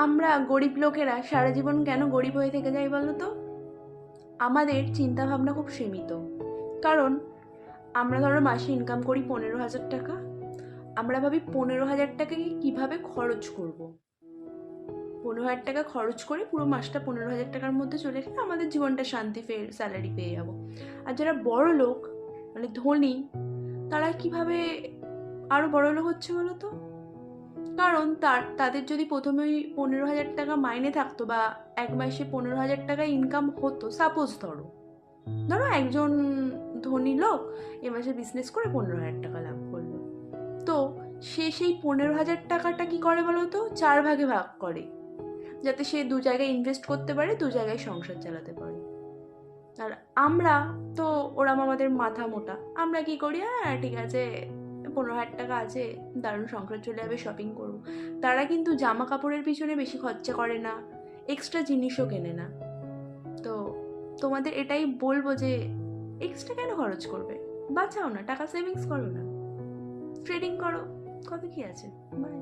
আমরা গরিব লোকেরা সারা জীবন কেন গরিব হয়ে থেকে যাই বলো তো? আমাদের চিন্তাভাবনা খুব সীমিত। কারণ আমরা ধরো মাসে ইনকাম করি 15,000 টাকা। আমরা ভাবি 15,000 টাকাকে কীভাবে খরচ করব। 15,000 টাকা খরচ করে পুরো মাসটা 15,000 টাকার মধ্যে চলে গেলে আমাদের জীবনটা শান্তি স্যালারি পেয়ে যাবো। আর যারা বড় লোক, মানে ধনী, তারা কিভাবে আরও বড় লোক হচ্ছে বলো তো? কারণ তাদের যদি প্রথমেই 15,000 টাকা মাইনে থাকতো বা এক মাসে 15,000 টাকা ইনকাম হতো, সাপোজ ধরো ধরো একজন ধনী লোক এ মাসে বিজনেস করে 15,000 টাকা লাভ করলো, তো সে সেই 15,000 টাকাটা কি করে বলো তো? 4 ভাগে ভাগ করে, যাতে সে 2 জায়গায় ইনভেস্ট করতে পারে, 2 জায়গায় সংসার চালাতে পারে। আর আমরা তো ওরম আমাদের মাথা মোটা, আমরা কি করি, হ্যাঁ ঠিক আছে 15,000 টাকা আছে, দারুণ সংসার চলে যাবে, শপিং করবো। তারা কিন্তু জামা কাপড়ের পিছনে বেশি খরচা করে না, এক্সট্রা জিনিসও কেনে না। তো তোমাদের এটাই বলবো যে এক্সট্রা কেন খরচ করবে? বাঁচাও না, টাকা সেভিংস করো না, ট্রেডিং করো, কত কি আছে। বাই।